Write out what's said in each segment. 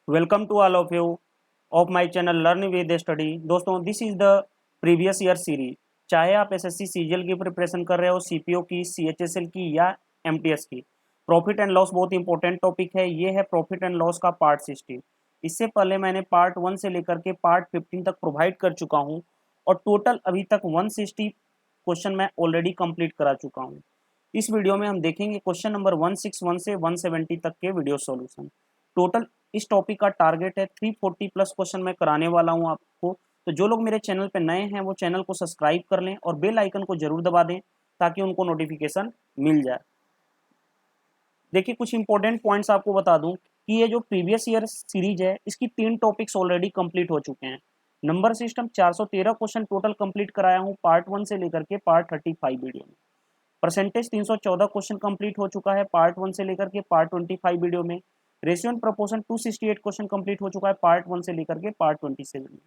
Welcome to all of you of my channel Learn with Study। दोस्तों this is the previous year series. चाहे आप SSC CGL की preparation कर रहे हो, सीपीओ की, सीएचएसएल की या एमटीएस की, प्रॉफिट एंड लॉस बहुत इंपॉर्टेंट टॉपिक है। ये है प्रॉफिट एंड लॉस का पार्ट 16। इससे पहले मैंने पार्ट 1 से लेकर के पार्ट 15 तक प्रोवाइड कर चुका हूँ और टोटल अभी तक 160 क्वेश्चन मैं ऑलरेडी कंप्लीट करा चुका हूँ। इस वीडियो में हम देखेंगे क्वेश्चन नंबर 161 से 170 तक के वीडियो सॉल्यूशन। टोटल इस टॉपिक का टारगेट है 340 प्लस क्वेश्चन मैं कराने वाला हूं आपको। तो जो लोग मेरे चैनल पे नए हैं वो चैनल को सब्सक्राइब कर लें और बेल आइकन को जरूर दबा दें ताकि उनको नोटिफिकेशन मिल जाए। देखिए कुछ इंपॉर्टेंट पॉइंट्स आपको बता दूं कि ये जो प्रीवियस ईयर सीरीज है इसकी 3 टॉपिक्स ऑलरेडी कंप्लीट हो चुके हैं। Number system 413 question total complete कराया हूँ पार्ट 1 से लेकर के पार्ट 35 वीडियो में। परसेंटेज 314 क्वेश्चन कंप्लीट हो चुका है पार्ट 1 से लेकर के पार्ट 25 वीडियो में। Ratio and proportion 268 question complete हो चुका है पार्ट 1 से लेकर के पार्ट 27 में,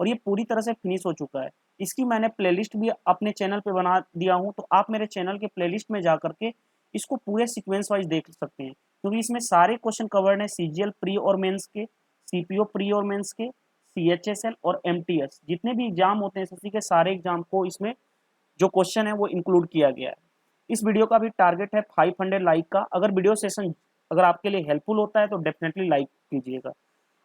और ये पूरी तरह से फिनिश हो चुका है। इसकी मैंने प्लेलिस्ट भी अपने चैनल पे बना दिया हूँ, तो आप मेरे चैनल के प्लेलिस्ट में जा करके इसको पूरे सीक्वेंस वाइज देख सकते हैं, क्योंकि इसमें सारे क्वेश्चन कवर्ड है सीजीएल प्री और मेंस के, सीपीओ प्री और मेंस के, सीएचएसएल और एमटीएस, जितने भी एग्जाम होते हैं एसएससी के सारे एग्जाम को इसमें जो क्वेश्चन है वो इंक्लूड किया गया है। इस वीडियो का भी टारगेट है 500 लाइक का। अगर वीडियो सेशन अगर आपके लिए हेल्पफुल होता है तो डेफिनेटली लाइक कीजिएगा।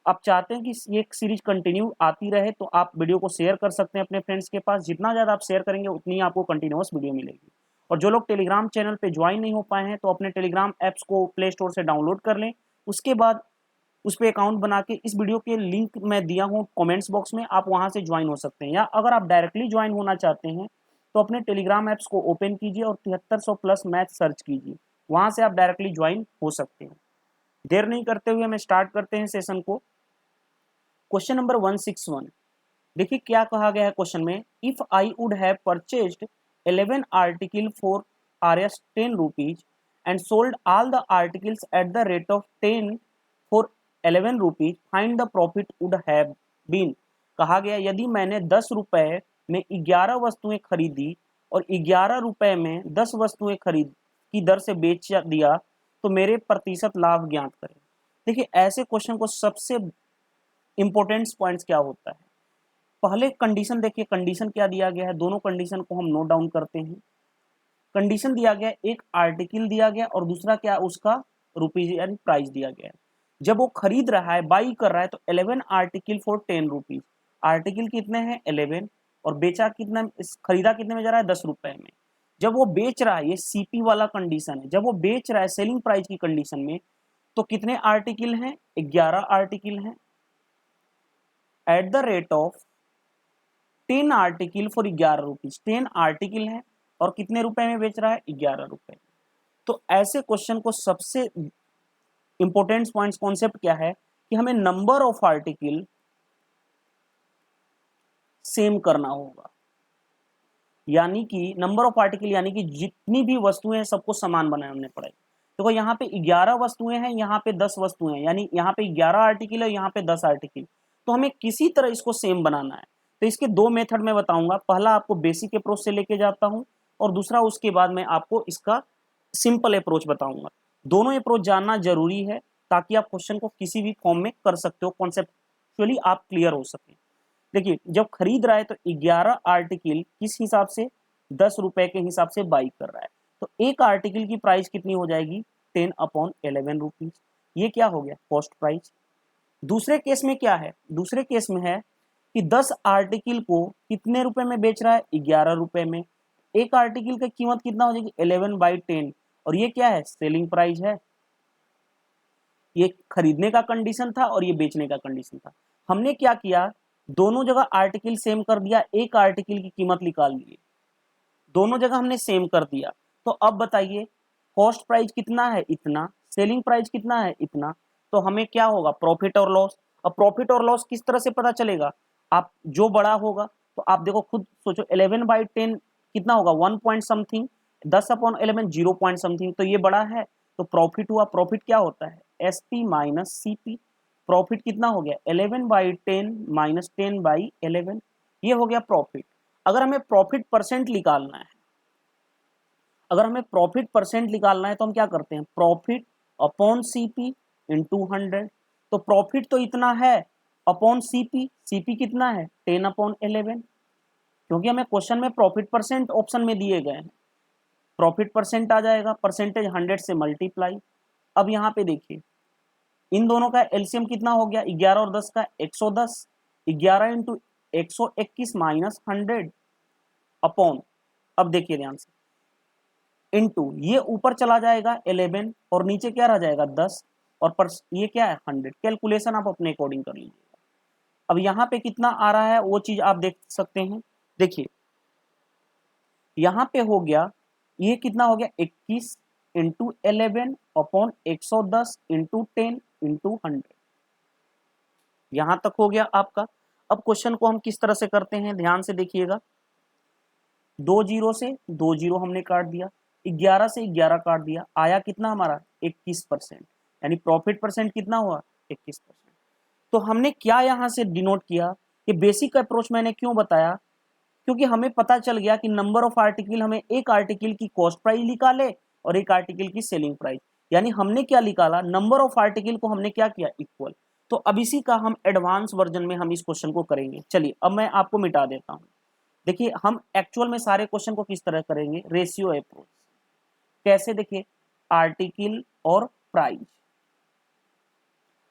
आप चाहते हैं कि ये सीरीज कंटिन्यू आती रहे तो आप वीडियो को शेयर कर सकते हैं अपने फ्रेंड्स के पास। जितना ज़्यादा आप शेयर करेंगे उतनी आपको कंटिन्यूअस वीडियो मिलेगी। और जो लोग टेलीग्राम चैनल पे ज्वाइन नहीं हो पाए हैं तो अपने टेलीग्राम ऐप्स को प्ले स्टोर से डाउनलोड कर लें। उसके बाद उस पर अकाउंट बना के इस वीडियो के लिंक मैं दिया हूँ कमेंट्स बॉक्स में, आप वहाँ से ज्वाइन हो सकते हैं। या अगर आप डायरेक्टली ज्वाइन होना चाहते हैं तो अपने टेलीग्राम ऐप्स को ओपन कीजिए और 7300 प्लस मैथ सर्च कीजिए, वहाँ से आप डायरेक्टली ज्वाइन हो सकते हैं। देर नहीं करते हुए हमें स्टार्ट करते हैं सेशन को। क्वेश्चन नंबर 161, देखिए क्या कहा गया है क्वेश्चन में। If I would have purchased 11 article for RS 10 rupees and sold all the articles at the rate of 10 for 11 rupees, find the profit would have been. कहा गया यदि मैंने 10 रुपए में 11 वस्तुएं खरीदी और 11 रुपए में 10 वस्तुएं खरीद की दर से बेच दिया तो मेरे प्रतिशत लाभ ज्ञात करें। देखिए ऐसे क्वेश्चन को सबसे इंपॉर्टेंट पॉइंट्स क्या होता है, पहले कंडीशन देखिए, कंडीशन क्या दिया गया है, दोनों कंडीशन को हम नोट डाउन करते हैं। कंडीशन दिया गया, एक आर्टिकल दिया गया और दूसरा क्या उसका रुपीज यानी प्राइस दिया गया है। जब वो खरीद रहा है, बाई कर रहा है, तो 11 आर्टिकल फॉर 10 रुपीज, आर्टिकल कितने हैं 11 और बेचा कितना, खरीदा कितने में जा रहा है 10 रुपए में। जब वो बेच रहा है, ये सीपी वाला कंडीशन है, जब वो बेच रहा है सेलिंग प्राइस की कंडीशन में, तो कितने आर्टिकल हैं 11 आर्टिकल हैं eight the rate of 10 article for 11 rupees. 10 article है और कितने रुपए में बेच रहा है 11 रुपए। तो ऐसे क्वेश्चन को सबसे इंपॉर्टेंट पॉइंट्स कॉन्सेप्ट क्या है कि हमें नंबर ऑफ आर्टिकल सेम करना होगा, यानी कि नंबर ऑफ आर्टिकल यानी कि जितनी भी वस्तुएं हैं सबको समान बनाने पड़ेगा। देखो यहाँ पे 11 वस्तुएं हैं, यहाँ पे 10 वस्तुएं हैं, यानी यहाँ पे 11 आर्टिकल है, यहाँ पे 10 आर्टिकल, तो हमें किसी तरह इसको सेम बनाना है। तो इसके दो मेथड में बताऊंगा, पहला आपको बेसिक अप्रोच से लेके जाता हूं और दूसरा उसके बाद मैं आपको इसका सिंपल अप्रोच बताऊंगा। दोनों अप्रोच जानना जरूरी है ताकि आप क्वेश्चन को किसी भी फॉर्म में कर सकते हो, कॉन्सेप्चुअली आप क्लियर हो सके। देखिए जब खरीद रहा है तो 11 आर्टिकल किस हिसाब से 10 रुपए के हिसाब से बाई कर रहा है, तो एक आर्टिकल की प्राइस कितनी हो जाएगी 10/11 रुपीज। ये क्या हो गया कॉस्ट प्राइस। दूसरे केस में क्या है, दूसरे केस में है कि 10 आर्टिकल को कितने रुपए में बेच रहा है 11 रुपए में। एक आर्टिकल की कीमत कितना हो जाएगी 11/10, और ये क्या है सेलिंग प्राइस है। ये खरीदने का कंडीशन था और ये बेचने का कंडीशन था। हमने क्या किया, दोनों जगह आर्टिकल सेम कर दिया, एक आर्टिकल की कीमत निकाल लिए, दोनों जगह हमने सेम कर दिया। तो अब बताइए कॉस्ट प्राइस कितना है इतना, सेलिंग प्राइस कितना है इतना, तो हमें क्या होगा प्रॉफिट और लॉस। अब प्रॉफिट और लॉस किस तरह से पता चलेगा, आप जो बड़ा होगा तो आप देखो खुद सोचो 11/10 कितना होगा 1 पॉइंट समथिंग, 10/11 0 पॉइंट समथिंग, तो ये बड़ा है तो प्रॉफिट हुआ। प्रॉफिट क्या होता है एसपी माइनस सीपी। प्रॉफिट कितना हो गया 11/10 माइनस 10/11, ये हो गया प्रॉफिट। अगर हमें प्रॉफिट परसेंट निकालना है, अगर हमें प्रॉफिट परसेंट निकालना है तो हम क्या करते हैं प्रॉफिट अपॉन सीपी इंटू 100। तो प्रॉफिट तो इतना है अपॉन सीपी, सीपी कितना है 10/11, क्योंकि हमें क्वेश्चन में प्रॉफिट परसेंट ऑप्शन में दिए गए हैं, प्रॉफिट परसेंट आ जाएगा, परसेंटेज 100 से मल्टीप्लाई। अब यहाँ पे देखिए इन दोनों का एलसीएम कितना हो गया 11 और 10 का 110, 11 इंटू 121 माइनस 100 अपॉन, अब देखिए ध्यान से, इनटू ये ऊपर चला जाएगा 11 और नीचे क्या रह जाएगा 10 और पर ये क्या है 100। कैलकुलेशन आप अपने अकॉर्डिंग कर लीजिएगा। अब यहाँ पे कितना आ रहा है वो चीज आप देख सकते हैं। देखिए यहाँ पे हो गया, ये कितना हो गया 21 इंटू 11 अपॉन 110 इंटू 10 इंटू 100, यहां तक हो गया आपका। अब क्वेश्चन को हम किस तरह से करते हैं ध्यान से देखिएगा, 2 जीरो से 2 जीरो हमने काट दिया, 11 से 11 काट दिया, आया कितना हमारा 21%, यानी प्रॉफिट परसेंट कितना हुआ 21%। तो हमने क्या यहां से डिनोट किया, कि बेसिक अप्रोच मैंने क्यों बताया, क्योंकि हमें पता चल गया कि नंबर ऑफ आर्टिकल, हमें एक आर्टिकल की कॉस्ट प्राइस निकाले और एक आर्टिकल की सेलिंग प्राइस, यानी हमने क्या निकाला नंबर ऑफ आर्टिकल को हमने क्या किया इक्वल। तो अब इसी का हम एडवांस वर्जन में हम इस क्वेश्चन को करेंगे। चलिए अब मैं आपको मिटा देता हूं। देखिए हम एक्चुअल में सारे क्वेश्चन को किस तरह करेंगे, रेशियो अप्रोच। कैसे, देखिए आर्टिकल और प्राइस।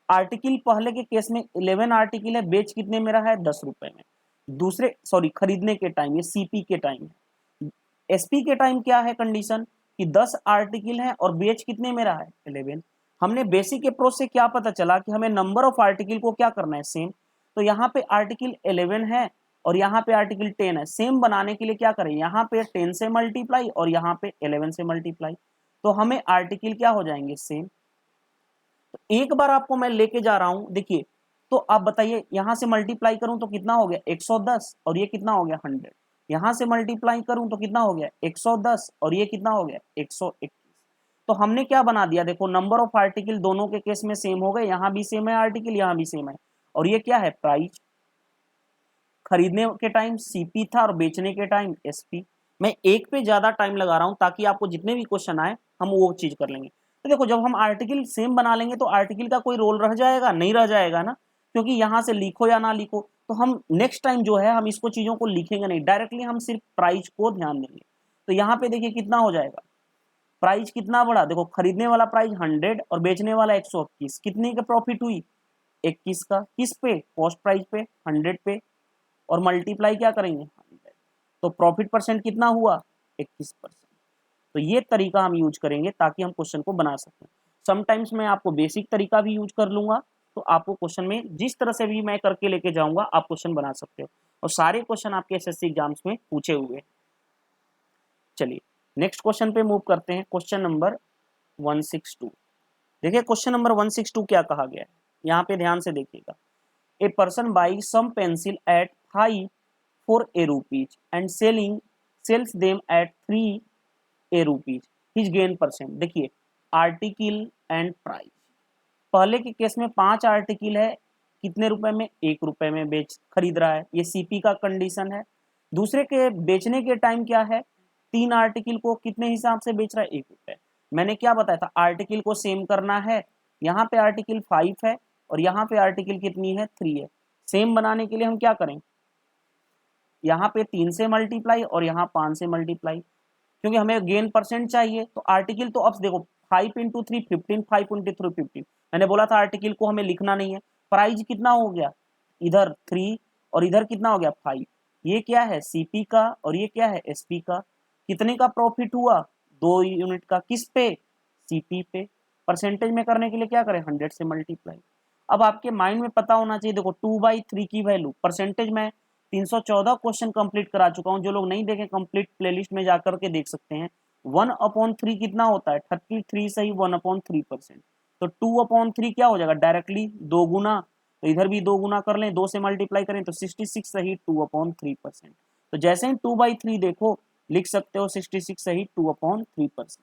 आर्टिकल पहले के केस में 11 आर्टिकल है, बेच कितने में रहा है 10 रुपए में, दूसरे सॉरी खरीदने के टाइम, ये सीपी के टाइम है। एसपी के टाइम क्या है कंडीशन, कि 10 आर्टिकल है और बेच कितने में रहा है 11। हमने बेसिक अप्रोच से क्या पता चला कि हमें नंबर ऑफ आर्टिकल को क्या करना है सेम, तो यहाँ पे आर्टिकल 11 है और यहाँ पे आर्टिकल 10 है, सेम बनाने के लिए क्या करें, यहाँ पे 10 से मल्टीप्लाई और यहाँ पे 11 से मल्टीप्लाई, तो हमें आर्टिकल क्या हो जाएंगे सेम। तो एक बार आपको मैं लेके जा रहा हूं, देखिए तो आप बताइए यहां से मल्टीप्लाई करूं तो कितना हो गया 110 और ये कितना हो गया 100, यहां से मल्टीप्लाई करूं तो कितना हो गया 110 और ये कितना हो गया 121। तो हमने क्या बना दिया, देखो नंबर ऑफ आर्टिकल दोनों के केस में सेम हो गए, यहां भी सेम है आर्टिकल, यहां भी सेम है, और ये क्या है प्राइस। खरीदने के टाइम सीपी था और बेचने के टाइम एसपी। मैं एक पे ज्यादा टाइम लगा रहा हूं ताकि आपको जितने भी क्वेश्चन आए हम वो चीज कर लेंगे। तो देखो जब हम आर्टिकल सेम बना लेंगे तो आर्टिकल का कोई रोल रह जाएगा, नहीं रह जाएगा ना, क्योंकि यहां से लिखो या ना लिखो, तो हम नेक्स्ट टाइम जो है हम इसको चीजों को लिखेंगे नहीं, डायरेक्टली हम सिर्फ प्राइस को ध्यान देंगे। तो यहाँ पे देखिए कितना हो जाएगा, प्राइस कितना बढ़ा, देखो खरीदने वाला प्राइस 100 और बेचने वाला 121, कितने का प्रॉफिट हुई 21 का, किस पे कॉस्ट प्राइस पे 100 पे, और मल्टीप्लाई क्या करेंगे 100, तो प्रॉफिट परसेंट कितना हुआ 21%। तो ये तरीका हम यूज करेंगे ताकि हम क्वेश्चन को बना सकें। समटाइम्स मैं आपको बेसिक तरीका भी यूज कर लूंगा, तो आपको क्वेश्चन में जिस तरह से भी मैं करके लेके जाऊंगा आप क्वेश्चन बना सकते हो, और सारे क्वेश्चन आपके एसएससी एग्जाम्स में पूछे हुए हैं। चलिए नेक्स्ट क्वेश्चन पे मूव करते हैं, क्वेश्चन नंबर 162। देखिए क्वेश्चन नंबर 162 क्या कहा गया है, यहाँ पे ध्यान से देखिएगा। A person buy some pencil at 5 for a rupees and sells them at 3 a rupees, his gain percent. देखिए आर्टिकल एंड प्राइस, पहले के केस में 5 आर्टिकल है, कितने रुपए में 1 रुपए में बेच खरीद रहा है, ये सीपी का कंडीशन है। दूसरे के बेचने के टाइम क्या है, 3 आर्टिकल को कितने हिसाब से बेच रहा है 1 रुपए। मैंने क्या बताया था, आर्टिकल को सेम करना है, यहाँ पे आर्टिकल 5 है और यहाँ पे आर्टिकल कितनी है 3 है। सेम बनाने के लिए हम क्या करें, यहाँ पे 3 से मल्टीप्लाई और यहाँ 5 से मल्टीप्लाई, क्योंकि हमें गेन परसेंट चाहिए। तो आर्टिकल तो अब देखो 5 इंटू 3 15, 5 इंटू 3 15, मैंने बोला था आर्टिकल को हमें लिखना नहीं है। प्राइस कितना हो गया, इधर 3 और इधर कितना हो गया 5, ये क्या है सीपी का और ये क्या है एसपी का। कितने का प्रॉफिट हुआ 2 यूनिट का, किस पे सीपी पे। परसेंटेज में करने के लिए क्या करें 100 से मल्टीप्लाई। अब आपके माइंड में पता होना चाहिए, देखो 2/3 की वैल्यू परसेंटेज में 314 क्वेश्चन कंप्लीट करा चुका हूं, जो लोग नहीं देखे कंप्लीट प्लेलिस्ट में जाकर के देख सकते हैं। 1/3 कितना होता है 33 सही 1/3%, तो 2/3 क्या हो जाएगा डायरेक्टली 2 गुना, तो इधर भी 2 गुना कर लें, 2 से मल्टीप्लाई करें तो 66 सही 2/3%। तो जैसे ही 2/3 देखो लिख सकते हो 66 सही 2/3%,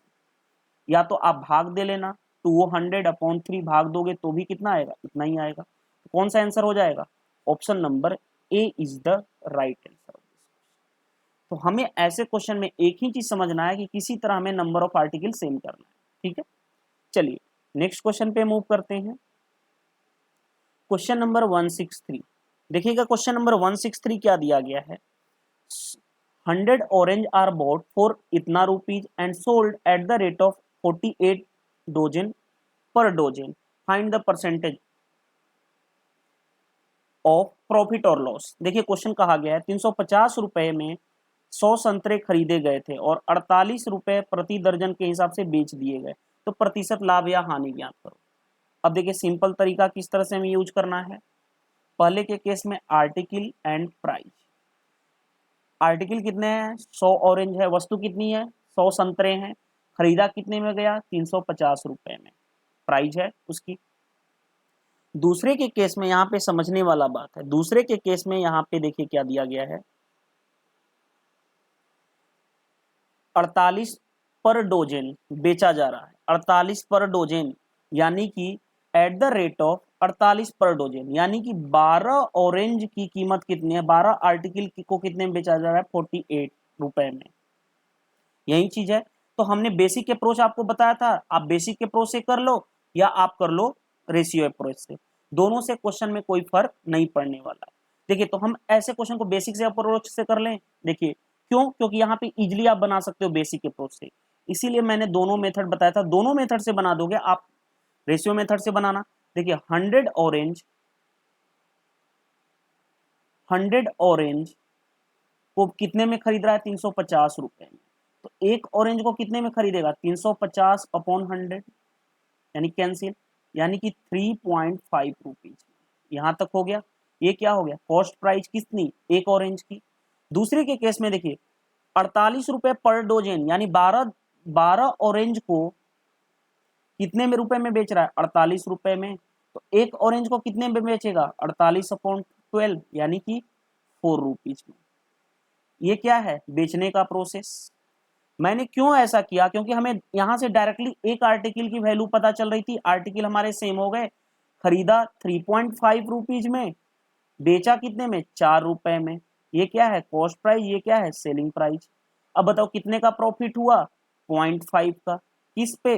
या तो आप भाग दे लेना, 200/3 भाग दोगे तो भी कितना आएगा इतना ही आएगा। तो कौन सा आंसर हो जाएगा, option number A is the right answer. तो हमें ऐसे क्वेश्चन में एक ही चीज समझना है कि किसी तरह हमें नंबर ऑफ आर्टिकल सेम करना है, ठीक है। चलिए नेक्स्ट क्वेश्चन पे मूव करते हैं। क्वेश्चन नंबर 163, देखिएगा क्वेश्चन नंबर 163 क्या दिया गया है। 100 ऑरेंज आर बॉट फॉर इतना rupees and sold at the rate of 48 dozen पर dozen, find the percentage of profit और लॉस। देखिए क्वेश्चन कहा गया है 350 रुपए में 100 संतरे खरीदे गए थे और 48 रुपए प्रति दर्जन के हिसाब से बेच दिए गए, तो प्रतिशत लाभ या हानि ज्ञात करो। अब देखिए सिंपल तरीका किस तरह से हमें यूज करना है। पहले के केस में आर्टिकल एंड प्राइस। आर्टिकल कितने हैं, 100 ऑरेंज है, वस्तु कितनी है, 100 संतरे हैं, खरीदा कितने में गया, 350 रुपए में, प्राइस है उसकी। दूसरे के केस में यहाँ पे समझने वाला बात है, दूसरे के केस में यहाँ पे देखिए क्या दिया गया है, 48 पर डोजन बेचा जा रहा है, 48 पर डोजन, यानी कि एट द रेट ऑफ 48 पर डोजन, यानी कि 12 ऑरेंज की कीमत कितनी है, 12 आर्टिकल को कितने में बेचा जा रहा है, 48 रुपए में। यही चीज है। तो हमने बेसिक अप्रोच आपको बताया था, आप बेसिक अप्रोच से कर लो या आप कर लो रेशियो अप्रोच से, दोनों से क्वेश्चन में कोई फर्क नहीं पड़ने वाला है। देखिए तो हम ऐसे क्वेश्चन को बेसिक से अप्रोच से कर लें। देखिए क्यों, क्योंकि यहाँ पे इजिली आप बना सकते हो बेसिक अप्रोच से, इसीलिए मैंने दोनों मेथड बताया था। दोनों मेथड से बना दोगे आप, रेशियो मेथड से बनाना। देखिए 100 ऑरेंज, 100 ऑरेंज को कितने में खरीद रहा है, 350 रुपए में। तो एक ऑरेंज को कितने में खरीदेगा, 350 अपॉन 100, यानी कैंसिल, यानी कि 3.5 रुपीज। यहां तक हो गया। ये क्या हो गया, कॉस्ट प्राइस कितनी, एक ऑरेंज की। दूसरे के केस में देखिए 48 रुपए पर डोजन, यानी 12 ऑरेंज को कितने में रुपए में बेच रहा है, 48 रुपए में। तो एक ऑरेंज को कितने में बेचेगा, 48 अपॉन 12, यानी कि 4 रुपीज में। ये क्या है, बेचने का प्रोसेस। मैंने क्यों ऐसा किया, क्योंकि हमें यहां से डायरेक्टली एक आर्टिकल की वैल्यू पता चल रही थी, आर्टिकल हमारे सेम हो गए। खरीदा 3.5 रुपीज में, बेचा कितने में, 4 रुपए में। ये क्या है, कॉस्ट प्राइस, ये क्या है, सेलिंग प्राइस। अब बताओ कितने का प्रॉफिट हुआ, 0.5 का। किस पे,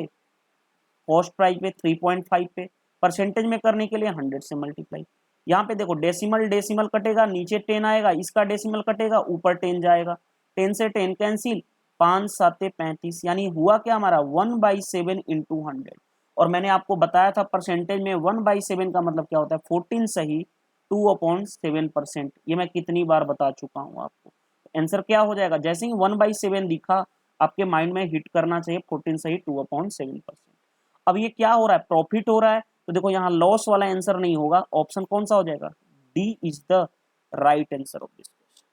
कॉस्ट प्राइस पे, 3.5 पे। परसेंटेज में करने के लिए 100 से मल्टीप्लाई। यहाँ पे देखो डेसिमल डेसिमल कटेगा, नीचे 10 आएगा, इसका डेसिमल कटेगा, ऊपर 10 जाएगा, 10 से 10 कैंसिल, 5 7 35, यानी हुआ क्या हमारा 1/7 इंटू 100। और मैंने आपको बताया था परसेंटेज में 1/7 का मतलब क्या होता है, 14 सही 2/7%। ये मैं कितनी बार बता चुका हूँ आपको। आंसर क्या हो जाएगा, जैसे ही 1/7 दिखा आपके माइंड में हिट करना चाहिए 14 सही 2/7%। अब ये क्या हो रहा है, प्रॉफिट हो रहा है, तो देखो यहाँ लॉस वाला आंसर नहीं होगा, ऑप्शन कौन सा हो जाएगा, D is the right answer of this question.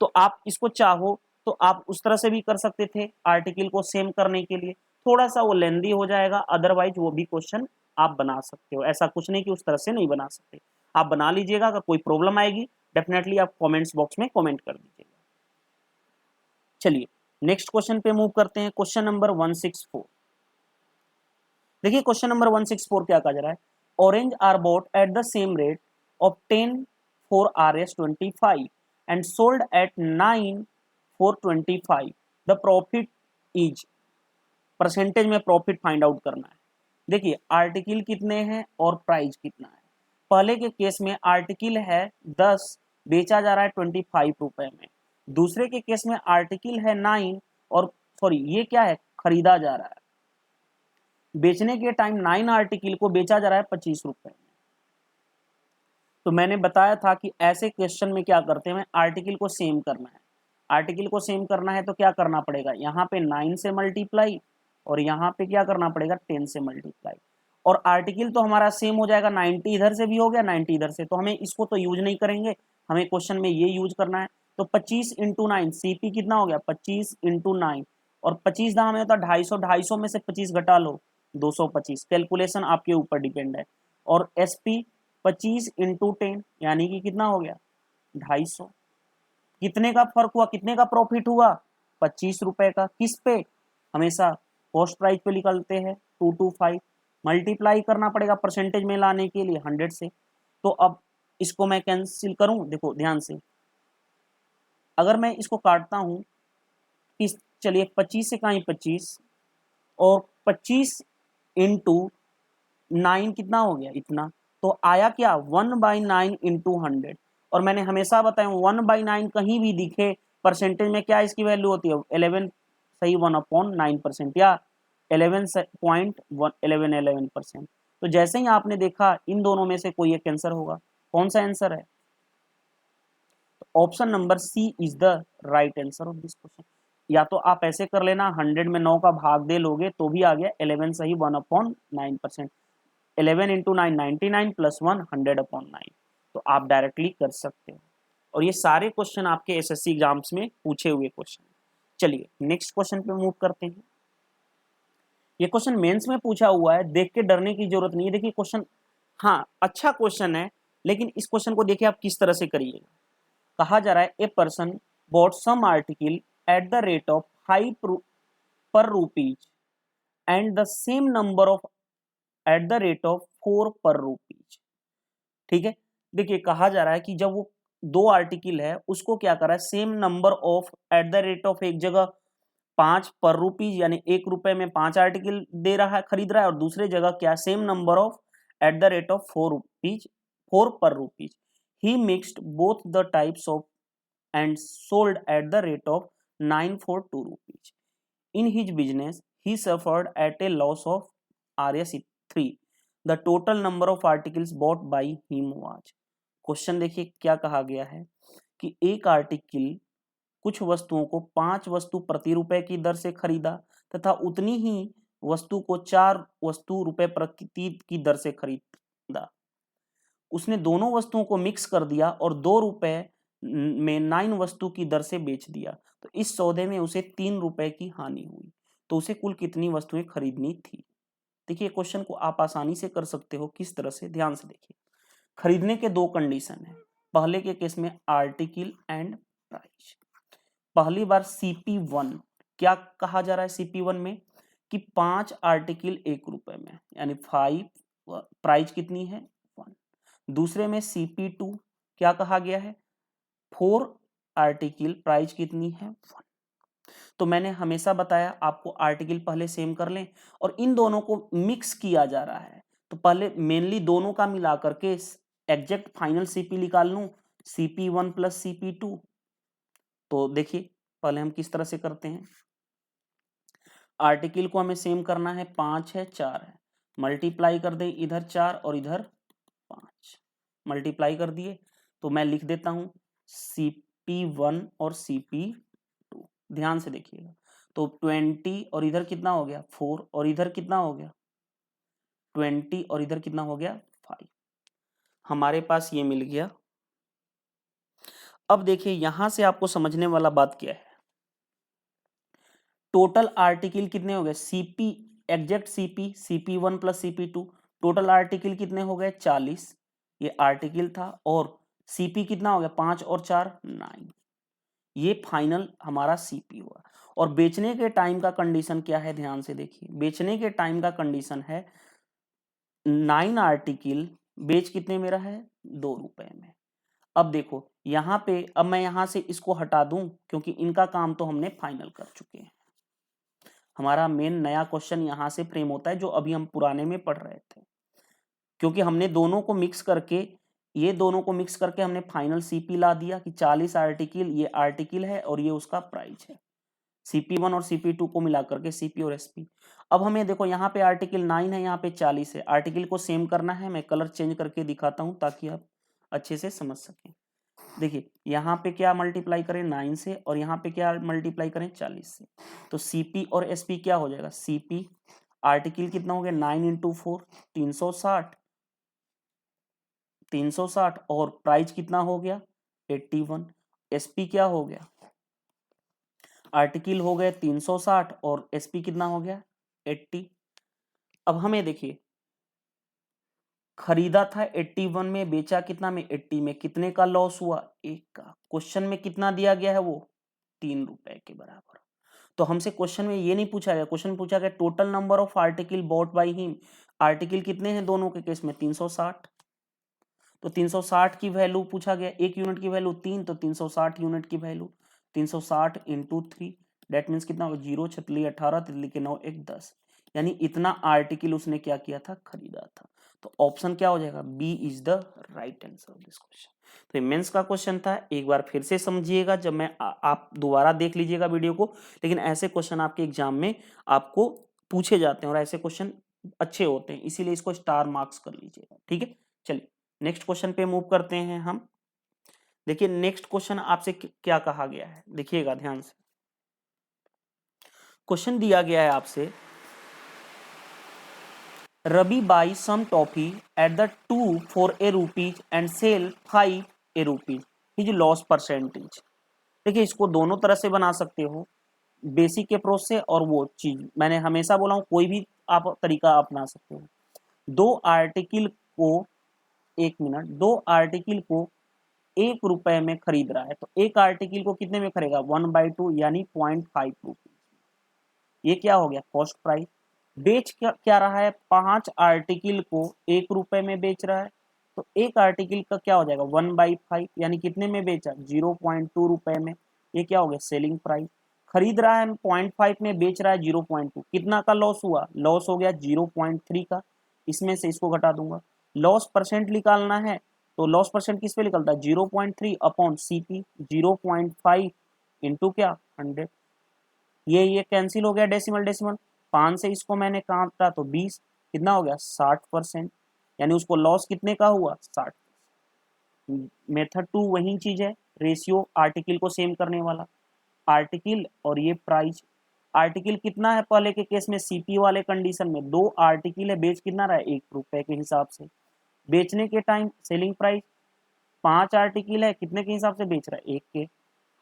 तो आप इसको चाहो तो आप उस तरह से भी कर सकते थे, आर्टिकल को सेम करने के लिए थोड़ा सा वो लेंदी हो जाएगा, अदरवाइज वो भी क्वेश्चन आप बना सकते हो। ऐसा कुछ नहीं कि उस तरह से नहीं बना सकते, आप बना लीजिएगा। अगर कोई प्रॉब्लम आएगी डेफिनेटली आप कमेंट्स बॉक्स में कमेंट कर दीजिएगा। चलिए नेक्स्ट क्वेश्चन पे मूव करते हैं, क्वेश्चन नंबर 164। देखिए क्वेश्चन नंबर 164 क्या कहा जा रहा है, orange are bought at the same rate of 10 for RS25 and sold at 9 for 25, the profit is, percentage में प्रॉफिट फाइंड आउट करना है। देखिए आर्टिकल कितने हैं और प्राइस कितना है। पहले के केस में आर्टिकल है 10, बेचा जा रहा है 25 रुपए में। दूसरे के केस में आर्टिकल है 9 और सॉरी ये क्या है, खरीदा जा रहा है, बेचने के टाइम 9 आर्टिकल को बेचा जा रहा है 25 रुपए में। तो मैंने बताया था कि ऐसे क्वेश्चन में क्या करते हैं, आर्टिकल को सेम करना है। आर्टिकल को सेम करना है तो क्या करना पड़ेगा, यहाँ पे 9 से मल्टीप्लाई और यहाँ पे क्या करना पड़ेगा, 10 से मल्टीप्लाई। और आर्टिकल तो हमारा सेम हो जाएगा, 90 इधर से भी हो गया 90 इधर से, तो हमें इसको तो यूज नहीं करेंगे, हमें क्वेश्चन में ये यूज करना है। तो 25 इंटू 9, सीपी कितना हो गया, 25 इंटू 9, और 25 दाम में होता है 250, 250 में से 25 घटा लो 225, कैलकुलेशन आपके ऊपर डिपेंड है। और एसपी 25 इंटू 10, यानी कि कितना हो गया 250। कितने का फर्क हुआ, कितने का प्रॉफिट हुआ, 25 रुपए का। किस पे, हमेशा कॉस्ट प्राइस पे निकलते हैं, 225। मल्टीप्लाई करना पड़ेगा परसेंटेज में लाने के लिए 100 से। तो अब इसको मैं कैंसिल करूं, देखो ध्यान से, अगर मैं इसको काटता हूं, इस चलिए 25 से कहीं 25 और 25 इंटू 9 कितना हो गया, इतना, तो आया क्या 1/9 इंटू 100। और मैंने हमेशा बताया 1/9 कहीं भी दिखे परसेंटेज में क्या इसकी वैल्यू होती है 11 सही 1/9% या 11.11%। तो जैसे ही आपने देखा इन दोनों में से कोई एक आंसर होगा। कौन सा आंसर है? Option number C is the right answer of this question. या तो आप ऐसे कर लेना 100 में 9 का भाग दे लोगे तो भी आ गया 11 सही 1/9%। 11 इंटू 9 99 प्लस 1 100/9। तो आप डायरेक्टली कर सकते हो। और ये सारे क्वेश्चन आपके एसएससी एग्जाम्स में पूछे हुए क्वेश्चन। चलिए नेक्स्ट क्वेश्चन पे मूव करते हैं। ये क्वेश्चन मेंस में पूछा हुआ है, देख के डरने की जरूरत नहीं है। देखिए क्वेश्चन हाँ अच्छा क्वेश्चन है, लेकिन इस क्वेश्चन को देखिए आप किस तरह से करिएगा। कहा जा रहा है a person bought some article at the rate of 5 per rupees and the same number of at the rate of 4 per rupees. ठीक है, देखिए कहा जा रहा है कि जब वो दो आर्टिकल है उसको क्या करा है same number of at the rate of एक जगह 5 पर रुपीज यानी 1 रुपए में 5 आर्टिकल दे रहा है खरीद रहा है, और दूसरे जगह क्या same number of at the rate of 4 rupees 4 per rupees. He mixed both the types of and sold at the rate of 9 for 2 rupees. In his business, he suffered at a loss of Rs3. The total number of articles bought by him was. Question देखिए क्या कहा गया है कि एक article कुछ वस्तुओं को 5 वस्तु प्रति रुपए की दर से खरीदा तथा उतनी ही वस्तु को 4 वस्तु रुपए प्रति की दर से खरीदा। उसने दोनों वस्तुओं को मिक्स कर दिया और 2 रुपए में 9 वस्तु की दर से बेच दिया। तो इस सौदे में उसे 3 रुपए की हानि हुई। तो उसे कुल कितनी वस्तुएं खरीदनी थी? देखिए क्वेश्चन को आप आसानी से कर सकते हो। किस तरह से? ध्यान से देखिए। खरीदने के दो कंडीशन है। पहले के केस में आर्टिकल एंड प्राइस। पहली बार CP1 क्या कहा जा रहा है CP1 में कि 5 आर्टिकल 1 रुपए में यानी 5 प्राइस कितनी है 1। दूसरे में CP2 क्या कहा गया है 4 आर्टिकल प्राइस कितनी है 1। तो मैंने हमेशा बताया आपको आर्टिकल पहले सेम कर लें और इन दोनों को मिक्स किया जा रहा है। तो पहले मेनली दोनों का मिला करके एग्जैक्ट फाइनल CP निकाल लूं CP1 प्लस CP2। तो देखिए पहले हम किस तरह से करते हैं। आर्टिकल को हमें सेम करना है 5 है 4 है, मल्टीप्लाई कर दें इधर 4 और इधर 5 मल्टीप्लाई कर दिए। तो मैं लिख देता हूं CP1 और CP2। ध्यान से देखिएगा। तो 20 और इधर कितना हो गया 4 और इधर कितना हो गया 20 और इधर कितना हो गया 5। हमारे पास ये मिल गया। अब देखिए यहां से आपको समझने वाला बात क्या है। टोटल आर्टिकल कितने हो गए CP exact CP1 plus CP2। Total article कितने हो गए 40। ये आर्टिकल था और CP कितना हो गया 5 और 4 9। ये फाइनल हमारा CP हुआ। और बेचने के टाइम का कंडीशन क्या है ध्यान से देखिए। बेचने के टाइम का कंडीशन है 9 आर्टिकल बेच कितने में रहा है 2 रुपए में। अब देखो यहाँ पे अब मैं यहाँ से इसको हटा दूं क्योंकि इनका काम तो हमने फाइनल कर चुके हैं। हमारा मेन नया क्वेश्चन यहाँ से फ्रेम होता है जो अभी हम पुराने में पढ़ रहे थे, क्योंकि हमने दोनों को मिक्स करके ये दोनों को मिक्स करके हमने फाइनल CP ला दिया कि 40 आर्टिकल ये आर्टिकल है और ये उसका प्राइस है। CP1 और CP2 को मिला करके CP और SP। अब हमें देखो यहाँ पे आर्टिकल 9 है यहाँ पे 40 है। आर्टिकल को सेम करना है। मैं कलर चेंज करके दिखाता हूँ ताकि आप अच्छे से समझ सकें। देखिए यहाँ पे क्या मल्टीप्लाई करें 9 से और यहाँ पे क्या मल्टीप्लाई करें 40 से। तो CP और SP क्या हो जाएगा CP आर्टिकल कितना हो गया 9 इंटू 4 360 और प्राइस कितना हो गया 81। SP क्या हो गया आर्टिकल हो गए 360 और SP कितना हो गया 80। अब हमें देखिए खरीदा था 81 में बेचा कितना में 80 में। कितने का लॉस हुआ 1 का। क्वेश्चन में कितना दिया गया है वो 3 रुपए के बराबर। तो हमसे क्वेश्चन में ये नहीं पूछा गया। क्वेश्चन पूछा गया total number of article bought by him. Article कितने हैं दोनों के केस में 360। तो 360 की वैल्यू पूछा गया। एक यूनिट की वैल्यू 3 तो 360 यूनिट की वैल्यू 360 इंटू 3 डेट मीन्स कितना होगा 0 छतली 18 तितली के 9 1 10। यानी इतना आर्टिकल उसने क्या किया था खरीदा था। तो ऑप्शन क्या हो जाएगा, B is the right answer of this question. तो ये मेंस का क्वेश्चन था, एक बार फिर से समझिएगा, जब मैं आप दोबारा देख लीजिएगा वीडियो को, लेकिन ऐसे क्वेश्चन आपके एग्जाम में आपको पूछे जाते हैं और ऐसे क्वेश्चन अच्छे होते हैं, इसीलिए इसको स्टार मार्क्स कर लीजिएगा, ठीक है। चलिए नेक्स्ट क्वेश्चन पे मूव करते हैं हम। देखिए नेक्स्ट क्वेश्चन आपसे क्या कहा गया है, देखिएगा ध्यान से। क्वेश्चन दिया गया है आपसे, Ravi buy some toffee at the 2 for a rupees and sell 5 a rupees, his loss percentage. देखिए इसको दोनों तरह से बना सकते हो, बेसिक अप्रोच से, और वो चीज मैंने हमेशा बोला हूं कोई भी आप तरीका अपना सकते हो। दो आर्टिकल को, एक मिनट, दो आर्टिकल को 1 रुपए में खरीद रहा है, तो एक आर्टिकल को कितने में खरीदेगा, 1/2 यानी 0.5 रुपीज। ये क्या हो गया, कॉस्ट प्राइस। बेच क्या रहा है, 5 आर्टिकल को 1 रुपए में बेच रहा है, तो एक आर्टिकल का क्या हो जाएगा 1/5 यानी कितने में बेचा, 0.2 रुपए में। ये क्या हो गया, सेलिंग प्राइस। खरीद रहा है 0.5 में, बेच रहा है 0.2, कितना का लॉस हुआ, लॉस हो गया 0.3 का। इसमें से इसको घटा दूंगा। लॉस परसेंट निकालना है, तो लॉस परसेंट किस पे निकलता है, 0.3 अपॉन CP, 0.5 इंटू क्या 100। ये कैंसिल हो गया, डेसिमल डेसिमल, 5 से इसको मैंने काटा तो 20, कितना हो गया 60%, यानी उसको लॉस कितने का हुआ 60। मेथड 2 वही चीज है, रेशियो आर्टिकल को सेम करने वाला, आर्टिकल और ये प्राइस। आर्टिकल कितना है पहले के केस में, CP वाले कंडीशन में 2 आर्टिकल है, बेच कितना रहा है 1 रुपए के हिसाब से। बेचने के टाइम सेलिंग प्राइस, 5 आर्टिकल है, कितने के हिसाब से बेच रहा है 1 के।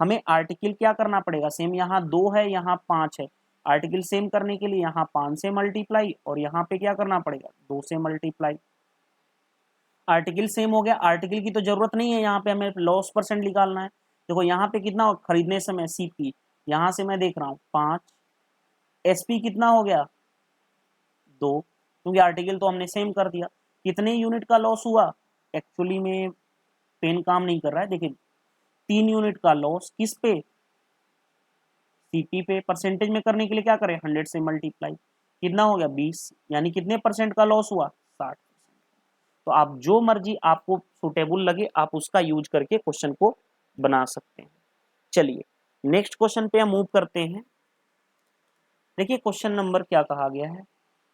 हमें आर्टिकल क्या करना पड़ेगा, सेम, यहाँ 2 है यहाँ 5 है, आर्टिकल सेम करने के लिए यहाँ 5 से मल्टीप्लाई और यहाँ पे क्या करना पड़ेगा 2 से मल्टीप्लाई। आर्टिकल सेम हो गया, आर्टिकल की तो जरूरत नहीं है, यहाँ पे हमें लॉस परसेंट निकालना है। देखो यहाँ पे कितना खरीदने समय CP, यहाँ से मैं देख रहा हूँ 5, SP कितना हो गया 2, क्योंकि आर्टिकल तो हमने सेम कर दिया। कितने यूनिट का लॉस हुआ, एक्चुअली में पेन काम नहीं कर रहा है, देखिए 3 यूनिट का लॉस, किस पे, CP पे। परसेंटेज में करने के लिए क्या करें, 100 से मल्टीप्लाई, कितना हो गया 20, यानी कितने परसेंट का लॉस हुआ 60। तो आप जो मर्जी आपको सुटेबल लगे आप उसका यूज करके क्वेश्चन को बना सकते हैं। चलिए नेक्स्ट क्वेश्चन पे हम मूव करते हैं। देखिए क्वेश्चन नंबर क्या कहा गया है,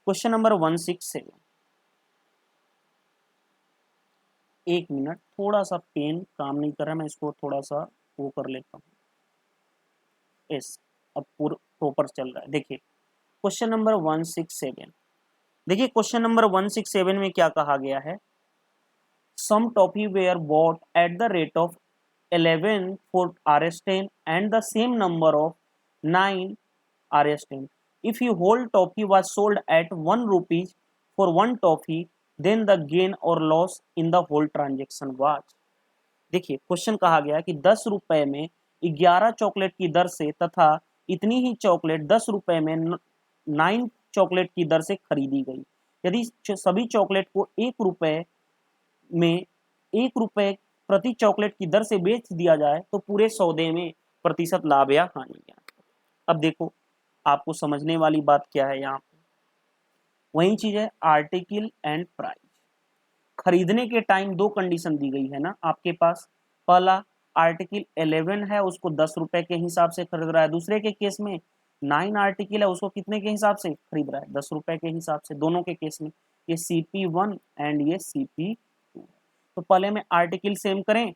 क्वेश्चन नंबर 167। एक मिनट, थोड़ा सा पेन काम नहीं कर रहा, मैं इसको थोड़ा सा वो कर लेता हूँ। यस, अब पूरा प्रॉपर चल रहा है। देखिए क्वेश्चन नंबर 167, देखिए क्वेश्चन नंबर 167 में क्या कहा गया है, some toffee were bought at the rate of 11 for RS10 and the same number of 9 RS10. If you whole toffee was sold at 1 rupees for 1 toffee, then the gain or loss in the whole transaction was. देखिए question कहा गया कि 10 रुपए में 11 chocolate की दर से तथा इतनी ही चॉकलेट 10 रुपए में 9 चॉकलेट की दर से खरीदी गई। यदि सभी चॉकलेट को 1 रुपए में 1 रुपए प्रति चॉकलेट की दर से बेच दिया जाए तो पूरे सौदे में प्रतिशत लाभ या हानि क्या। अब देखो आपको समझने वाली बात क्या है, यहाँ पे वही चीज है, आर्टिकल एंड प्राइस। खरीदने के टाइम 2 कंडीशन दी गई है ना आपके पास, पहला आर्टिकल 11 है उसको 10 रुपए के हिसाब से खरीद रहा है, दूसरे के केस में 9 आर्टिकल है उसको कितने के हिसाब से खरीद रहा है 10 रुपए के हिसाब से, दोनों के केस में। ये CP1 एंड ये CP2। तो पहले में आर्टिकल सेम करें,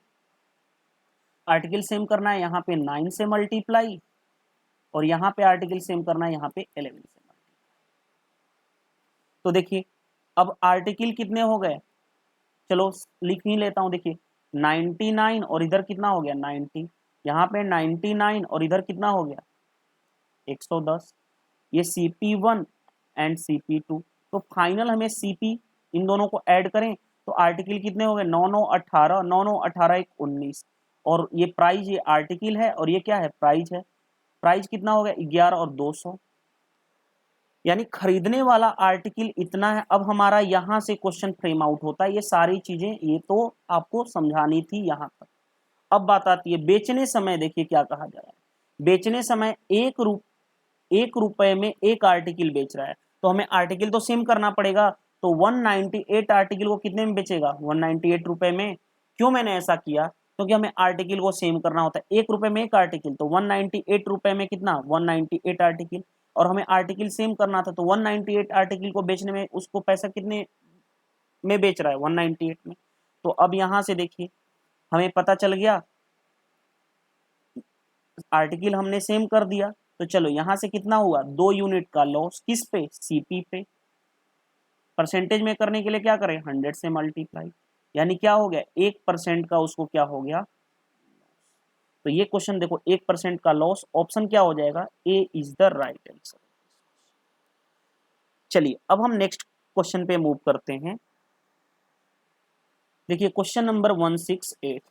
आर्टिकल सेम करना है यहाँ पे 9 से मल्टीप्लाई और यहाँ पे आर्टिकल सेम करना है यहाँ पे 11 से मल्टीप्लाई। तो देखिए अब आर्टिकल कितने हो गए, चलो लिख ही लेता हूँ। देखिए 99 और इधर कितना हो गया 90, यहाँ पे 99 और इधर कितना हो गया 110। ये CP1 एंड CP2। तो फाइनल हमें CP इन दोनों को ऐड करें तो आर्टिकल कितने हो गए 9 9 18, 9 9 18 1 19, और ये प्राइस, ये आर्टिकल है और ये क्या है प्राइस है। प्राइस कितना हो गया 11 और 200, यानी खरीदने वाला आर्टिकल इतना है। अब हमारा यहाँ से क्वेश्चन फ्रेम आउट होता है, ये सारी चीजें ये तो आपको समझानी थी यहाँ तक। अब बात आती है बेचने समय, देखिए क्या कहा जा रहा है, बेचने समय 1 रुपए में 1 आर्टिकल बेच रहा है, तो हमें आर्टिकल तो सेम करना पड़ेगा। तो 198 आर्टिकल को कितने में बेचेगा, 198 रुपए में। क्यों मैंने ऐसा किया, क्योंकि हमें आर्टिकल को सेम करना होता है, 1 रुपए में एक आर्टिकल, तो 198 रुपए में कितना, 198 आर्टिकल, और हमें आर्टिकल सेम करना था, तो 198 आर्टिकल को बेचने में उसको पैसा कितने में बेच रहा है, 198 में। तो अब यहां से देखिए हमें पता चल गया, आर्टिकल हमने सेम कर दिया, तो चलो यहां से कितना हुआ, 2 यूनिट का लॉस, किस पे, सीपी पे। परसेंटेज में करने के लिए क्या करें, 100 से मल्टीप्लाई, यानी क्या हो गया, 1% का उसको क्या हो गया। तो ये क्वेश्चन देखो 1% का लॉस, ऑप्शन क्या हो जाएगा, ए इज द राइट आंसर। चलिए अब हम नेक्स्ट क्वेश्चन पे मूव करते हैं। देखिए क्वेश्चन नंबर 168,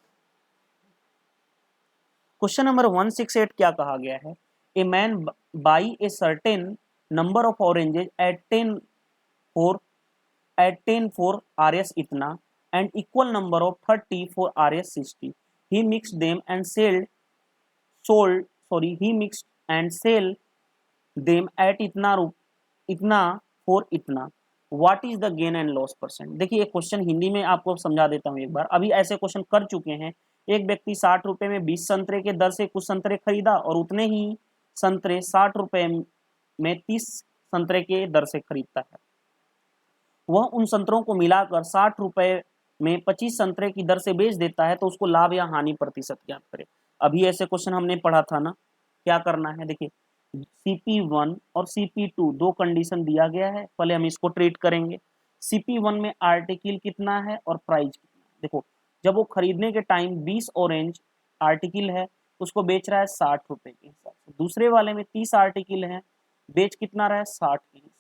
क्वेश्चन नंबर 168 क्या कहा गया है, a man buy a certain number of oranges at 10 for RS इतना and equal number of 30 for RS 60. He mixed them and he mixed and sell them at इतना for इतना. What is the gain and loss percent? देखिए ये question Hindi में आपको समझा देता हूँ एक बार, अभी ऐसे क्वेश्चन कर चुके हैं। एक व्यक्ति 60 रुपए में 20 संतरे के दर से कुछ संतरे खरीदा और उतने ही संतरे 60 रुपए में 30 संतरे के दर से खरीदता है। वह उन संतरों को मिलाकर 60 रुपए में 25 संतरे की दर से बेच देता है, तो उसको लाभ या हानि प्रतिशत ज्ञात करें। अभी ऐसे क्वेश्चन हमने पढ़ा था ना, क्या करना है, देखिए CP1 और CP2 दो कंडीशन दिया गया है, पहले हम इसको ट्रीट करेंगे। CP1 में आर्टिकल कितना है और प्राइस कितना है। देखो जब वो खरीदने के टाइम 20 ऑरेंज आर्टिकल है, उसको बेच रहा है 60 रुपए के हिसाब से। दूसरे वाले में 30 आर्टिकल है, बेच कितना रहा है, 60 के हिसाब से।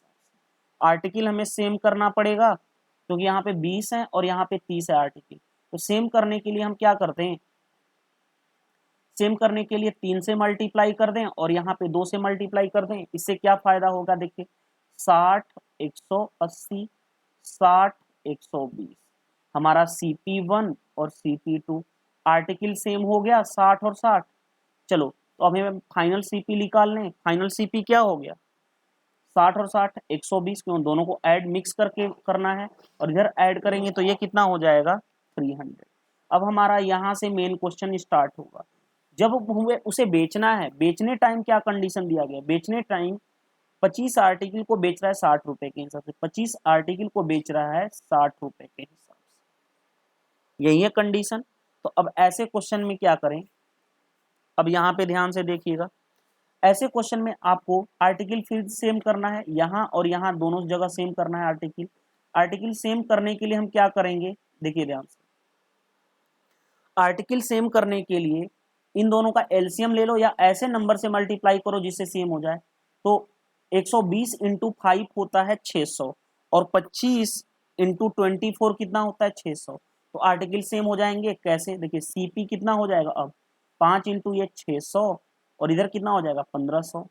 आर्टिकल हमें सेम करना पड़ेगा, क्योंकि यहाँ पे 20 है और यहाँ पे 30 है आर्टिकल। तो सेम करने के लिए हम क्या करते हैं, सेम करने के लिए 3 से मल्टीप्लाई कर दें और यहाँ पे 2 से मल्टीप्लाई कर दें। इससे क्या फायदा होगा, देखिए 60 180 60 120, हमारा CP1 और CP2 आर्टिकल सेम हो गया 60 और 60। चलो तो अब हमें फाइनल CP निकाल लें। फाइनल CP क्या हो गया, 60 और 60 120, क्यों दोनों को ऐड मिक्स करके करना है और इधर ऐड करेंगे तो ये कितना हो जाएगा 300। अब हमारा यहाँ से मेन क्वेश्चन स्टार्ट होगा। जब हमें उसे बेचना है, बेचने टाइम क्या कंडीशन दिया गया, बेचने टाइम 25 आर्टिकल को बेच रहा है 60 रुपए के हिसाब से, 25 आर्टिकल को बेच रहा है 60 रुपए के हिसाब से, यही है कंडीशन। तो अब ऐसे क्वेश्चन में क्या करें, अब यहाँ पे ध्यान से देखिएगा, ऐसे क्वेश्चन में आपको आर्टिकल फिर सेम करना है, यहाँ और यहाँ दोनों जगह सेम करना है आर्टिकल। आर्टिकल सेम करने के लिए हम क्या करेंगे, देखिए ध्यान से, आर्टिकल सेम करने के लिए इन दोनों का एलसीएम ले लो या ऐसे नंबर से मल्टीप्लाई करो जिससे सेम हो जाए। तो 120 इंटू 5 होता है 600 और 25 इंटू 24 कितना होता है 600। तो आर्टिकल सेम हो जाएंगे कैसे, देखिए सीपी कितना हो जाएगा, अब 5 इंटू ये 600 और इधर कितना हो जाएगा 1500।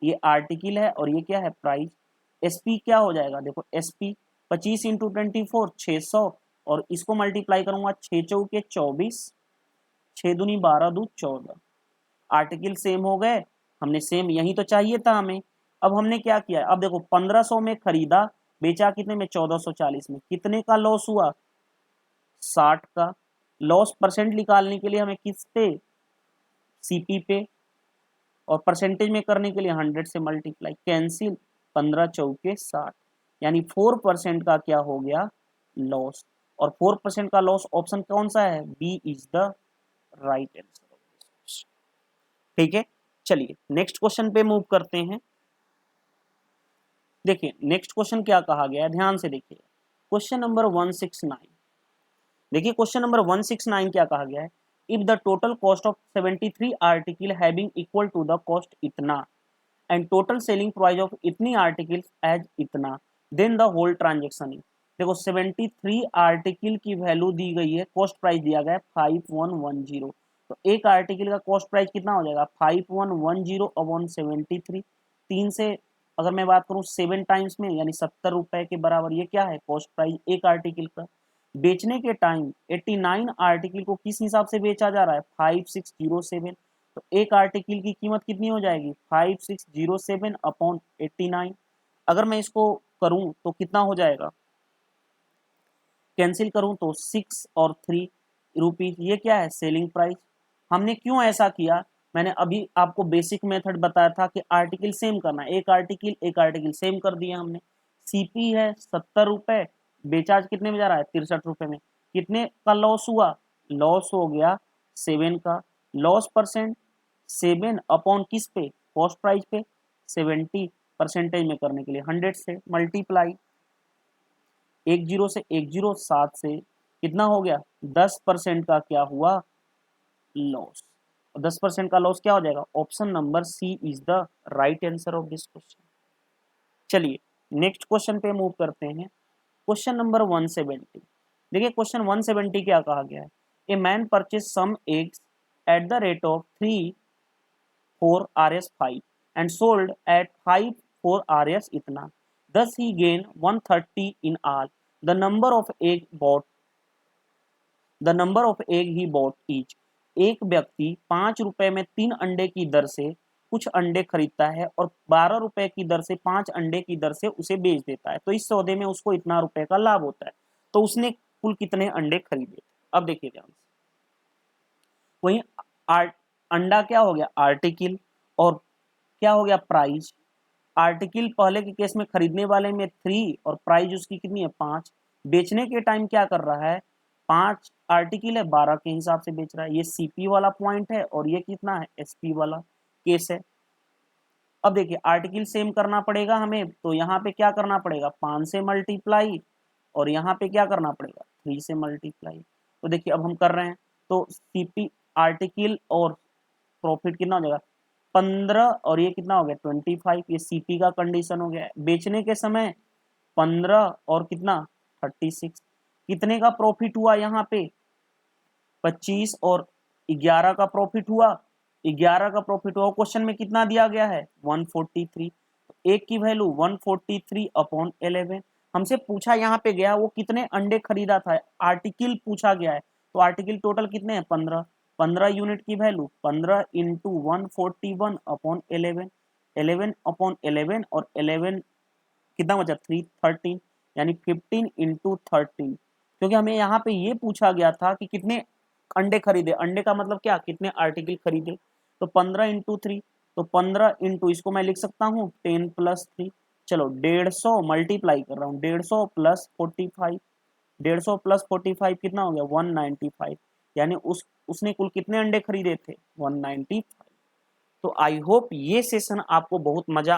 ये आर्टिकल है और ये क्या है प्राइस। एसपी क्या हो जाएगा, देखो एसपी 25 इंटू 24 600 और इसको मल्टीप्लाई करूंगा 6 चौके 24, 6 दूनी 12 दू 14। आर्टिकल सेम हो गए, हमने सेम यही तो चाहिए था हमें। अब हमने क्या किया, अब देखो 1500 में खरीदा, बेचा कितने में 1440 में, कितने का लॉस हुआ 60 का। लॉस परसेंट निकालने के लिए हमें किस पे, सीपी पे, और परसेंटेज में करने के लिए 100 से मल्टीप्लाई, कैंसिल 15 चौके 60, यानी 4% का क्या हो गया लॉस। और 4% का लॉस ऑप्शन कौन सा है, B is the right answer. ठीक है, चलिए नेक्स्ट क्वेश्चन पे मूव करते हैं। देखिए नेक्स्ट क्वेश्चन क्या कहा गया है, ध्यान से देखिए क्वेश्चन नंबर 169। देखिए क्वेश्चन नंबर 169 क्या कहा गया है, if the total cost of 73 article having equal to the cost इतना and total selling price of इतनी आर्टिकल्स एज इतना, then the whole transaction is. देखो 73 आर्टिकल की वैल्यू दी गई है, कॉस्ट प्राइस दिया गया है 5110। तो एक आर्टिकल का कॉस्ट प्राइस कितना हो जाएगा 5110 अपॉन 73। 3 से अगर मैं बात करूं 7 टाइम्स में, यानी 70 रुपए के बराबर ये क्या है कॉस्ट प्राइस एक आर्टिकल का। बेचने के टाइम 89 आर्टिकल को किस हिसाब से बेचा जा रहा है 5607। तो एक आर्टिकल की कीमत कितनी हो जाएगी 5607 अपॉन 89। अगर मैं इसको करूं तो कितना हो जाएगा, कैंसिल करूं तो 6 और 3 रुपीज, ये क्या है सेलिंग प्राइस। हमने क्यों ऐसा किया, मैंने अभी आपको बेसिक मेथड बताया था कि आर्टिकल सेम करना है, एक आर्टिकल सेम कर दिया हमने। सीपी है 70 रुपए, बेचा आज कितने में जा रहा है 63 रुपए में, कितने का लॉस हुआ, लॉस हो गया 7 का, लॉस परसेंट 7 अपॉन किस पे, कॉस्ट प्राइस पे 70, परसेंटेज में करने के लिए 100 से मल्टीप्लाई, 10 से 107 से कितना हो गया 10% का क्या हुआ लॉस, 10% का लॉस क्या हो जाएगा, option number C is the right answer of this question. चलिए नेक्स्ट क्वेश्चन पे मूव करते हैं, क्वेश्चन नंबर 170। देखिए क्वेश्चन 170 क्या कहा गया है, a man purchase some eggs at the rate of 3 4 RS5 and sold at 5 4 RS इतना, thus he gained 130 in all, the number of egg bought the number of egg he bought each, एक व्यक्ति 5 रुपए में 3 अंडे की दर से कुछ अंडे खरीदता है और 12 रुपए की दर से 5 अंडे की दर से उसे बेच देता है, तो इस सौदे में उसको इतना रुपए का लाभ होता है, तो उसने कुल कितने अंडे खरीदे। अब देखिए ध्यान से, वही अंडा क्या हो गया आर्टिकल और क्या हो गया प्राइस, आर्टिकल पहले के केस में खरीदने वाले में 3 और प्राइस उसकी कितनी है 5, बेचने के टाइम क्या कर रहा है 5 आर्टिकल है 12 के हिसाब से बेच रहा है, ये सीपी वाला पॉइंट है और ये कितना है एसपी वाला केस है। अब देखिए आर्टिकल सेम करना पड़ेगा हमें, तो यहाँ पे क्या करना पड़ेगा 5 से मल्टीप्लाई और यहाँ पे क्या करना पड़ेगा 3 से मल्टीप्लाई, तो देखिए अब हम कर रहे हैं, तो सीपी आर्टिकल और प्रॉफिट कितना हो जाएगा 15 और ये कितना हो गया 25, ये सीपी का कंडीशन हो गया, बेचने के समय 15 और कितना 36, कितने का प्रॉफिट हुआ यहाँ पे 25 और 11 का प्रॉफिट हुआ, 11 का प्रॉफिट हुआ, क्वेश्चन में कितना दिया गया है 143, एक की वैल्यू 143 अपॉन 11, हमसे पूछा यहाँ पे गया वो कितने अंडे खरीदा था, आर्टिकल पूछा गया है, तो आर्टिकल टोटल कितने हैं 15, 15 यूनिट की वैल्यू 15 इंटू 141 अपॉन 11, 11 अपॉन 11 और 11 कितना बचा 13, यानी 15 इंटू 13, क्योंकि हमें यहाँ पे ये पूछा गया था कि कितने अंडे खरीदे, अंडे का मतलब क्या कितने आर्टिकल खरीदे, तो 15 इंटू 3, तो 15 इंटू इसको मैं लिख सकता हूँ 10 प्लस 3, चलो 150 मल्टीप्लाई कर रहा हूँ 150 प्लस 45, 150 प्लस 45 कितना हो गया 195, यानी उसने कुल कितने अंडे खरीदे थे 195। तो आई होप ये सेशन आपको बहुत मजा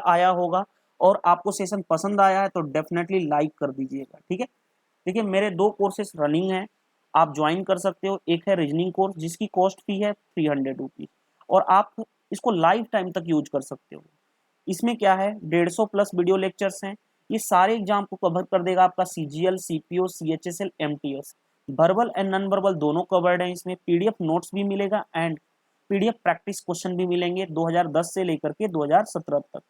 आया होगा, और आपको सेशन पसंद आया है तो डेफिनेटली लाइक कर दीजिएगा, ठीक है। देखिए मेरे 2 कोर्सेस रनिंग हैं, आप ज्वाइन कर सकते हो, एक है रीजनिंग कोर्स जिसकी कॉस्ट फी है 300 रुपीज और आप इसको लाइफ टाइम तक यूज कर सकते हो, इसमें क्या है 150 प्लस वीडियो लेक्चर्स हैं, ये सारे एग्जाम को कवर कर देगा आपका CGL CPO CHSL MTS, verbal and non verbal दोनों कवर्ड हैं इसमें, पीडीएफ नोट्स भी मिलेगा एंड पीडीएफ प्रैक्टिस क्वेश्चन भी मिलेंगे 2010 से लेकर के 2017 तक,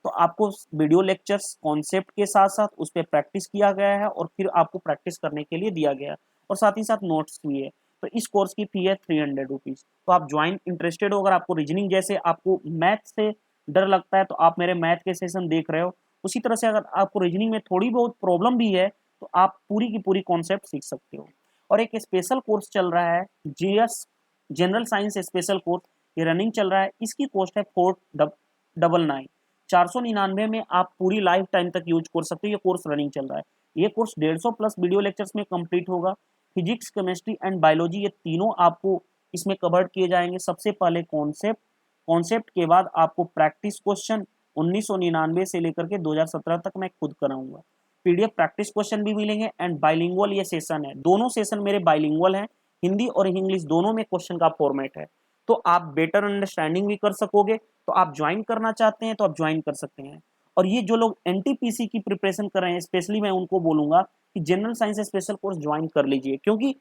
तो आपको वीडियो लेक्चर्स कॉन्सेप्ट के साथ साथ उस पर प्रैक्टिस किया गया है और फिर आपको प्रैक्टिस करने के लिए दिया गया है, और साथ ही साथ नोट्स भी है, तो इस कोर्स की फी है 300 रुपीज, तो आप ज्वाइन इंटरेस्टेड हो, अगर आपको रीजनिंग जैसे आपको मैथ से डर लगता है तो आप मेरे मैथ के सेशन देख रहे हो, उसी तरह से अगर आपको रीजनिंग में थोड़ी बहुत प्रॉब्लम भी है तो आप पूरी की पूरी कॉन्सेप्ट सीख सकते हो। और एक स्पेशल कोर्स चल रहा है GS general science special course, ये रनिंग चल रहा है, इसकी कॉस्ट है 499, 499 में आप पूरी लाइफ टाइम तक यूज कर सकते हो, ये कोर्स रनिंग चल रहा है, ये कोर्स 150 प्लस वीडियो लेक्चर्स में कंप्लीट होगा, फिजिक्स केमिस्ट्री एंड बायोलॉजी ये तीनों आपको इसमें कवर किए जाएंगे, सबसे पहले कॉन्सेप्ट, कॉन्सेप्ट के बाद आपको प्रैक्टिस क्वेश्चन 1999 से लेकर के 2017 तक मैं खुद कराऊंगा, पीडीएफ प्रैक्टिस क्वेश्चन भी मिलेंगे एंड बाइलिंगुअल ये सेशन है, दोनों सेशन मेरे बाइलिंगुअल हैं, हिंदी और इंग्लिश दोनों में क्वेश्चन का फॉर्मेट है, तो आप बेटर अंडरस्टैंडिंग भी कर सकोगे, तो आप ज्वाइन करना चाहते हैं तो आप ज्वाइन कर सकते हैं। और ये जो लोग एनटीपीसी की प्रिपरेशन कर रहे हैं स्पेशली मैं उनको बोलूंगा कि general science special course join कर लीजिए, क्योंकि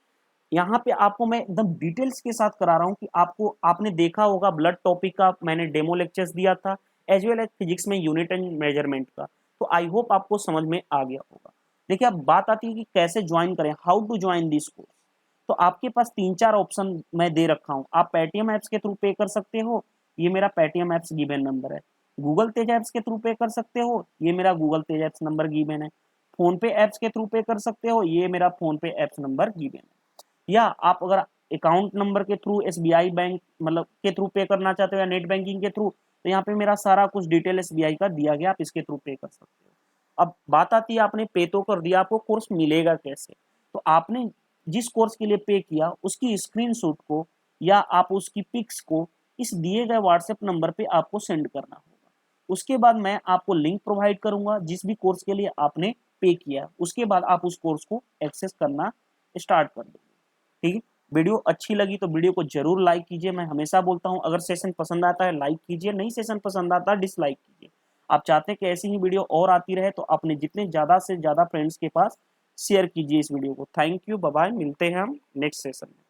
यहाँ पे आपको मैं एकदम डिटेल्स के साथ करा रहा हूँ कि आपको आपने देखा होगा ब्लड टॉपिक का मैंने डेमो लेक्चर्स दिया था एज वेल एज फिजिक्स में यूनिट एंड मेजरमेंट का, तो आई होप आपको समझ में आ गया होगा। देखिए अब बात आती है कि कैसे ज्वाइन करें, how to join this course, तो आपके पास 3-4 ऑप्शन मैं दे रखा हूँ, आप पेटीएम ऐप्स के थ्रू पे कर सकते हो, ये मेरा पेटीएम ऐप्स गिवन नंबर है, गूगल तेज ऐप्स के थ्रू पे कर सकते हो, ये मेरा गूगल तेज ऐप्स नंबर गिवन है। फोन पे ऐप्स के थ्रू पे कर सकते हो, ये मेरा फोन पे ऐप्स नंबर गिवन है। या आप अगर अकाउंट नंबर के थ्रू एसबीआई बैंक मतलब के थ्रू पे करना चाहते हो या नेट बैंकिंग के थ्रू, तो यहाँ पे मेरा सारा कुछ डिटेल एसबीआई का दिया गया, आप इसके थ्रू पे कर सकते हो। अब बात आती है, आपने पे तो कर दिया, आपको कोर्स मिलेगा कैसे? तो आपने जिस कोर्स के लिए पे किया उसकी स्क्रीनशॉट को या आप उसकी पिक्स को इस दिए गए व्हाट्सएप नंबर पे आपको सेंड करना होगा। उसके बाद मैं आपको लिंक प्रोवाइड करूंगा जिस भी कोर्स के लिए आपने पे किया, उसके बाद आप उस कोर्स को एक्सेस करना स्टार्ट कर दोगे। ठीक है, वीडियो अच्छी लगी तो वीडियो को जरूर लाइक कीजिए। मैं हमेशा बोलता हूं, अगर सेशन पसंद आता है लाइक कीजिए, नहीं सेशन पसंद आता है डिसलाइक कीजिए। आप चाहते हैं कि ऐसी ही वीडियो और आती रहे तो अपने जितने ज्यादा से ज्यादा फ्रेंड्स के पास शेयर कीजिए इस वीडियो को। थैंक यू, बाय बाय, मिलते हैं हम नेक्स्ट सेशन में।